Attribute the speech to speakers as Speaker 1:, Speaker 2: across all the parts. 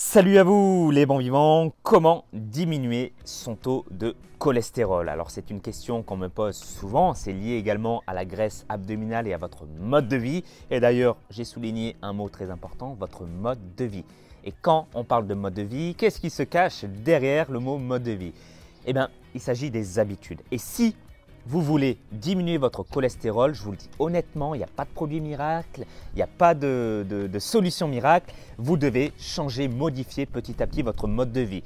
Speaker 1: Salut à vous les bons vivants, comment diminuer son taux de cholestérol? Alors c'est une question qu'on me pose souvent, c'est lié également à la graisse abdominale et à votre mode de vie. Et d'ailleurs j'ai souligné un mot très important, votre mode de vie. Et quand on parle de mode de vie, qu'est-ce qui se cache derrière le mot mode de vie? Eh bien il s'agit des habitudes. Et si vous voulez diminuer votre cholestérol, je vous le dis honnêtement, il n'y a pas de produit miracle, il n'y a pas de solution miracle. Vous devez changer, modifier petit à petit votre mode de vie.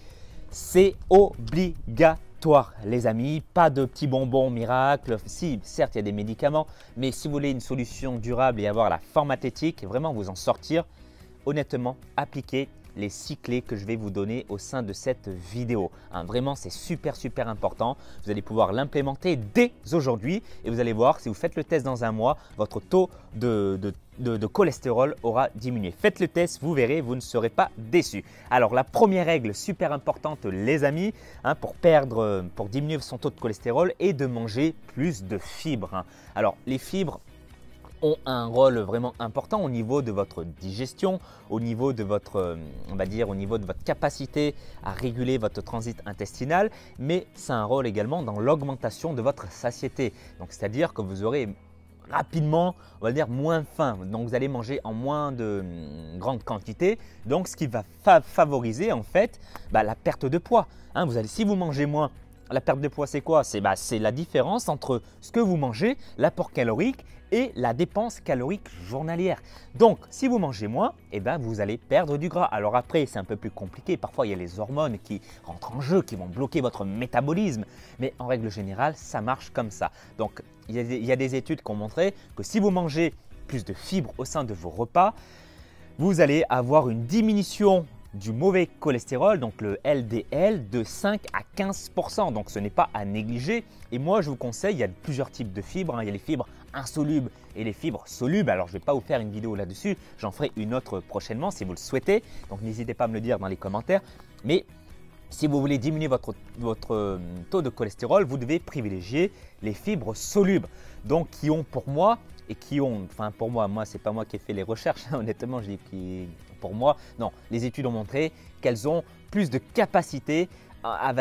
Speaker 1: C'est obligatoire les amis, pas de petits bonbons miracles. Si, certes il y a des médicaments, mais si vous voulez une solution durable et avoir la forme athlétique, vraiment vous en sortir, honnêtement, appliquez les 6 clés que je vais vous donner au sein de cette vidéo. Vraiment, c'est super important. Vous allez pouvoir l'implémenter dès aujourd'hui et vous allez voir, si vous faites le test dans un mois, votre taux de cholestérol aura diminué. Faites le test, vous verrez, vous ne serez pas déçus. Alors, la première règle super importante, les amis, pour diminuer son taux de cholestérol est de manger plus de fibres. Alors, les fibres ont un rôle vraiment important au niveau de votre digestion, au niveau de votre, au niveau de votre capacité à réguler votre transit intestinal, mais ça a un rôle également dans l'augmentation de votre satiété. Donc, c'est-à-dire que vous aurez rapidement, on va dire, moins faim. Donc, vous allez manger en moins de grande quantité. Donc, ce qui va favoriser en fait la perte de poids. Si vous mangez moins, la perte de poids, c'est quoi? C'est la différence entre ce que vous mangez, l'apport calorique et la dépense calorique journalière. Donc, si vous mangez moins, vous allez perdre du gras. Alors après, c'est un peu plus compliqué. Parfois, il y a les hormones qui rentrent en jeu, qui vont bloquer votre métabolisme. Mais en règle générale, ça marche comme ça. Donc, il y a des études qui ont montré que si vous mangez plus de fibres au sein de vos repas, vous allez avoir une diminution du mauvais cholestérol, donc le LDL, de 5 à 15%. Donc ce n'est pas à négliger. Et moi, je vous conseille, il y a plusieurs types de fibres. Il y a les fibres insolubles et les fibres solubles. Alors, je ne vais pas vous faire une vidéo là-dessus. J'en ferai une autre prochainement si vous le souhaitez. Donc, n'hésitez pas à me le dire dans les commentaires. Mais si vous voulez diminuer votre taux de cholestérol, vous devez privilégier les fibres solubles. Donc, qui ont pour moi c'est pas moi qui ai fait les recherches, honnêtement, je dis pour moi, non, les études ont montré qu'elles ont plus de capacité à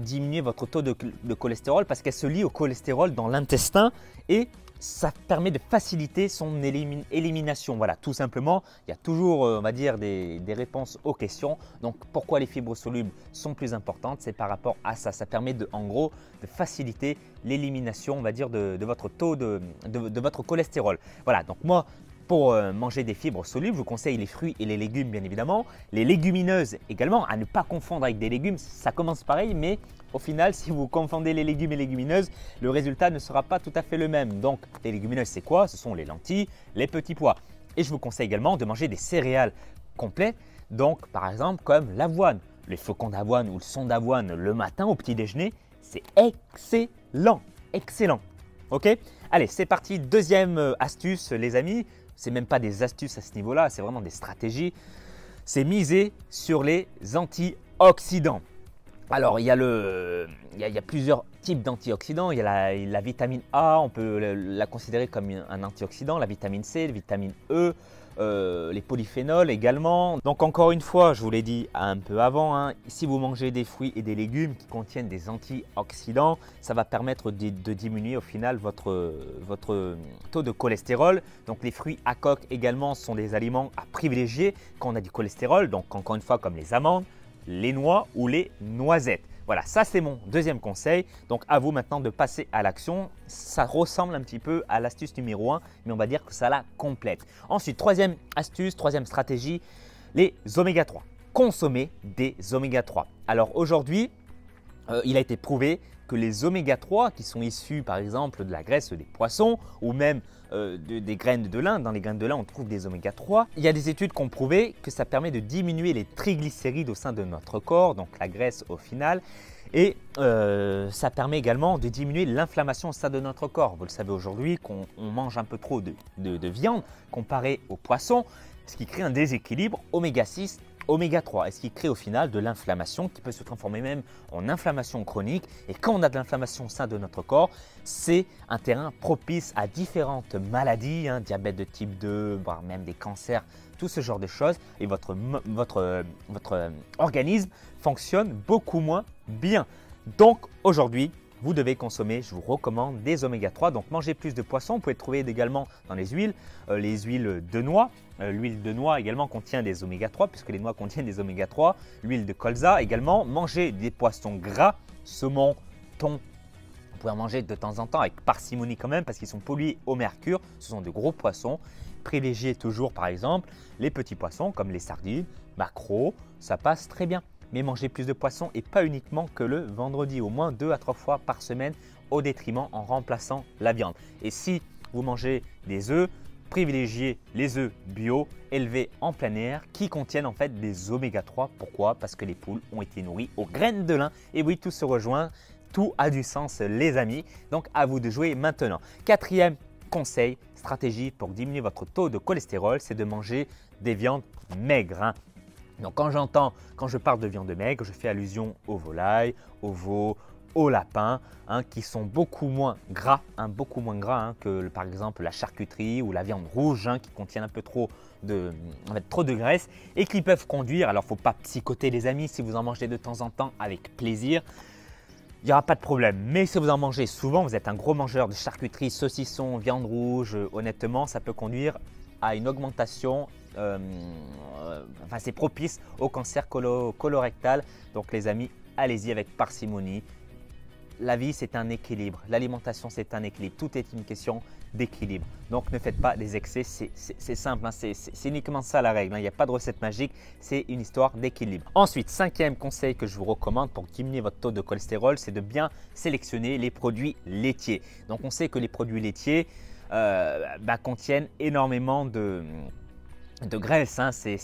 Speaker 1: diminuer votre taux de cholestérol parce qu'elles se lient au cholestérol dans l'intestin et ça permet de faciliter son élimination. Voilà, tout simplement, il y a toujours, on va dire, des réponses aux questions. Donc, pourquoi les fibres solubles sont plus importantes? C'est par rapport à ça. Ça permet en gros de faciliter l'élimination, on va dire, de votre taux de votre cholestérol. Voilà, donc moi, pour manger des fibres solubles, je vous conseille les fruits et les légumes bien évidemment. Les légumineuses également, à ne pas confondre avec des légumes, ça commence pareil, mais au final, si vous confondez les légumes et légumineuses, le résultat ne sera pas tout à fait le même. Donc, les légumineuses, c'est quoi? Ce sont les lentilles, les petits pois. Et je vous conseille également de manger des céréales complètes, donc par exemple comme l'avoine, les flocons d'avoine ou le son d'avoine le matin au petit déjeuner, c'est excellent, excellent. Ok? Allez, c'est parti. Deuxième astuce, les amis. C'est même pas des astuces à ce niveau-là, c'est vraiment des stratégies. C'est miser sur les antioxydants. Alors, il y a plusieurs types d'antioxydants. Il y a la vitamine A, on peut la considérer comme un antioxydant. La vitamine C, la vitamine E, les polyphénols également. Donc, encore une fois, je vous l'ai dit un peu avant, si vous mangez des fruits et des légumes qui contiennent des antioxydants, ça va permettre de diminuer au final votre taux de cholestérol. Donc, les fruits à coque également sont des aliments à privilégier quand on a du cholestérol. Donc, encore une fois, comme les amandes, les noix ou les noisettes. Voilà, ça c'est mon deuxième conseil. Donc à vous maintenant de passer à l'action. Ça ressemble un petit peu à l'astuce numéro 1, mais on va dire que ça la complète. Ensuite, troisième astuce, troisième stratégie, les oméga 3. Consommer des oméga 3. Alors aujourd'hui, il a été prouvé que les oméga 3 qui sont issus par exemple de la graisse des poissons ou même des graines de lin, dans les graines de lin on trouve des oméga 3, il y a des études qui ont prouvé que ça permet de diminuer les triglycérides au sein de notre corps, donc la graisse au final, et ça permet également de diminuer l'inflammation au sein de notre corps. Vous le savez aujourd'hui qu'on mange un peu trop de viande comparé aux poissons, ce qui crée un déséquilibre oméga 6 oméga 3 et ce qui crée au final de l'inflammation qui peut se transformer même en inflammation chronique. Et quand on a de l'inflammation au sein de notre corps, c'est un terrain propice à différentes maladies, diabète de type 2, voire même des cancers, tout ce genre de choses. Et votre organisme fonctionne beaucoup moins bien. Donc aujourd'hui, vous devez consommer, je vous recommande des oméga 3. Donc mangez plus de poissons. Vous pouvez le trouver également dans les huiles de noix. L'huile de noix également contient des oméga 3 puisque les noix contiennent des oméga 3. L'huile de colza également. Mangez des poissons gras, saumon, thon. Vous pouvez en manger de temps en temps avec parcimonie quand même parce qu'ils sont pollués au mercure. Ce sont de gros poissons. Privilégiez toujours par exemple les petits poissons comme les sardines, maquereaux. Ça passe très bien. Mais mangez plus de poissons et pas uniquement que le vendredi, au moins 2 à 3 fois par semaine au détriment en remplaçant la viande. Et si vous mangez des œufs, privilégiez les œufs bio élevés en plein air qui contiennent en fait des oméga 3. Pourquoi? Parce que les poules ont été nourries aux graines de lin. Et oui, tout se rejoint, tout a du sens les amis. Donc à vous de jouer maintenant. Quatrième conseil, stratégie pour diminuer votre taux de cholestérol, c'est de manger des viandes maigres. Donc quand je parle de viande maigre, je fais allusion aux volailles, aux veaux, aux lapins qui sont beaucoup moins gras, que par exemple la charcuterie ou la viande rouge qui contiennent un peu trop de graisse et qui peuvent conduire, alors il ne faut pas psychoter les amis, si vous en mangez de temps en temps avec plaisir, il n'y aura pas de problème. Mais si vous en mangez souvent, vous êtes un gros mangeur de charcuterie, saucisson, viande rouge, honnêtement ça peut conduire à une augmentation, c'est propice au cancer colorectal. Donc les amis, allez-y avec parcimonie. La vie c'est un équilibre, l'alimentation c'est un équilibre, tout est une question d'équilibre. Donc ne faites pas des excès, c'est simple, c'est uniquement ça la règle, il n'y a pas de recette magique, c'est une histoire d'équilibre. Ensuite, cinquième conseil que je vous recommande pour diminuer votre taux de cholestérol, c'est de bien sélectionner les produits laitiers. Donc on sait que les produits laitiers contiennent énormément de graisse,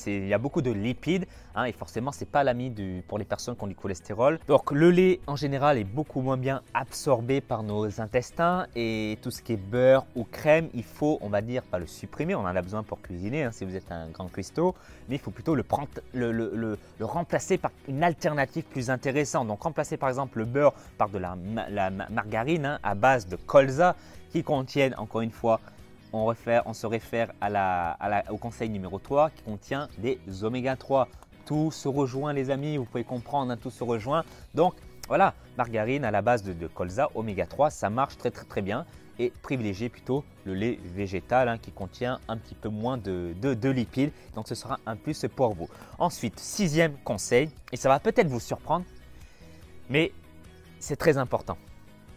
Speaker 1: il y a beaucoup de lipides et forcément ce n'est pas l'ami pour les personnes qui ont du cholestérol. Donc le lait en général est beaucoup moins bien absorbé par nos intestins et tout ce qui est beurre ou crème, il faut, on va dire, pas le supprimer, on en a besoin pour cuisiner si vous êtes un grand cuistot, mais il faut plutôt le remplacer par une alternative plus intéressante. Donc remplacer par exemple le beurre par de la margarine à base de colza qui contiennent encore une fois, on se réfère au conseil numéro 3 qui contient des oméga 3. Tout se rejoint les amis, vous pouvez comprendre, tout se rejoint. Donc voilà, margarine à la base de colza, oméga 3, ça marche très bien. Et privilégiez plutôt le lait végétal qui contient un petit peu moins de lipides. Donc ce sera un plus pour vous. Ensuite, sixième conseil, et ça va peut-être vous surprendre, mais c'est très important.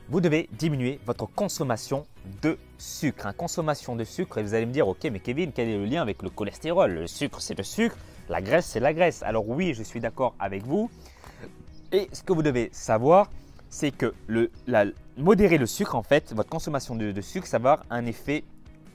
Speaker 1: Vous devez diminuer votre consommation de sucre. Consommation de sucre, et vous allez me dire, ok, mais Kevin, quel est le lien avec le cholestérol? Le sucre, c'est le sucre, la graisse, c'est la graisse. Alors oui, je suis d'accord avec vous. Et ce que vous devez savoir, c'est que modérer le sucre, en fait, votre consommation de sucre, ça va avoir un effet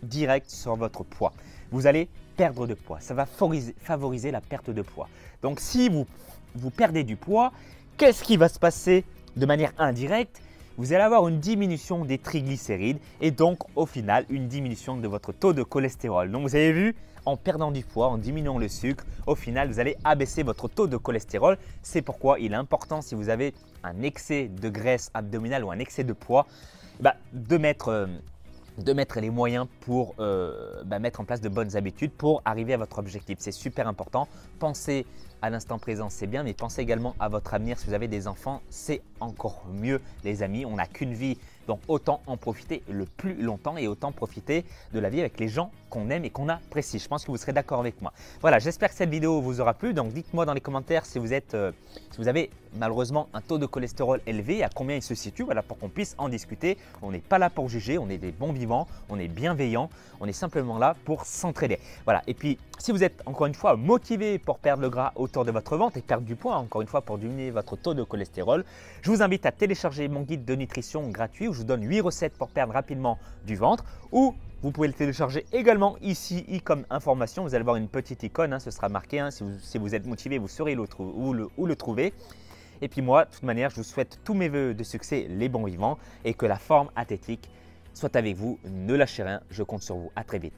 Speaker 1: direct sur votre poids. Vous allez perdre de poids, ça va favoriser la perte de poids. Donc si vous perdez du poids, qu'est-ce qui va se passer de manière indirecte? Vous allez avoir une diminution des triglycérides et donc au final une diminution de votre taux de cholestérol. Donc vous avez vu, en perdant du poids, en diminuant le sucre, au final vous allez abaisser votre taux de cholestérol. C'est pourquoi il est important, si vous avez un excès de graisse abdominale ou un excès de poids, de mettre les moyens pour mettre en place de bonnes habitudes pour arriver à votre objectif. C'est super important. Pensez à l'instant présent, c'est bien, mais pensez également à votre avenir. Si vous avez des enfants, c'est encore mieux les amis. On n'a qu'une vie, donc autant en profiter le plus longtemps et autant profiter de la vie avec les gens qu'on aime et qu'on apprécie. Je pense que vous serez d'accord avec moi. Voilà, j'espère que cette vidéo vous aura plu. Donc dites-moi dans les commentaires si vous avez malheureusement un taux de cholestérol élevé, à combien il se situe, voilà, pour qu'on puisse en discuter. On n'est pas là pour juger, on est des bons vivants, on est bienveillants, on est simplement là pour s'entraider. Voilà, et puis si vous êtes encore une fois motivé pour perdre le gras autour de votre ventre et perdre du poids, encore une fois pour diminuer votre taux de cholestérol, je vous invite à télécharger mon guide de nutrition gratuit où je vous donne 8 recettes pour perdre rapidement du ventre, ou vous pouvez le télécharger également ici comme information. Vous allez voir une petite icône, ce sera marqué. Si vous êtes motivé, vous saurez où le trouver. Et puis moi, de toute manière, je vous souhaite tous mes voeux de succès, les bons vivants, et que la forme athlétique soit avec vous. Ne lâchez rien, je compte sur vous. À très vite.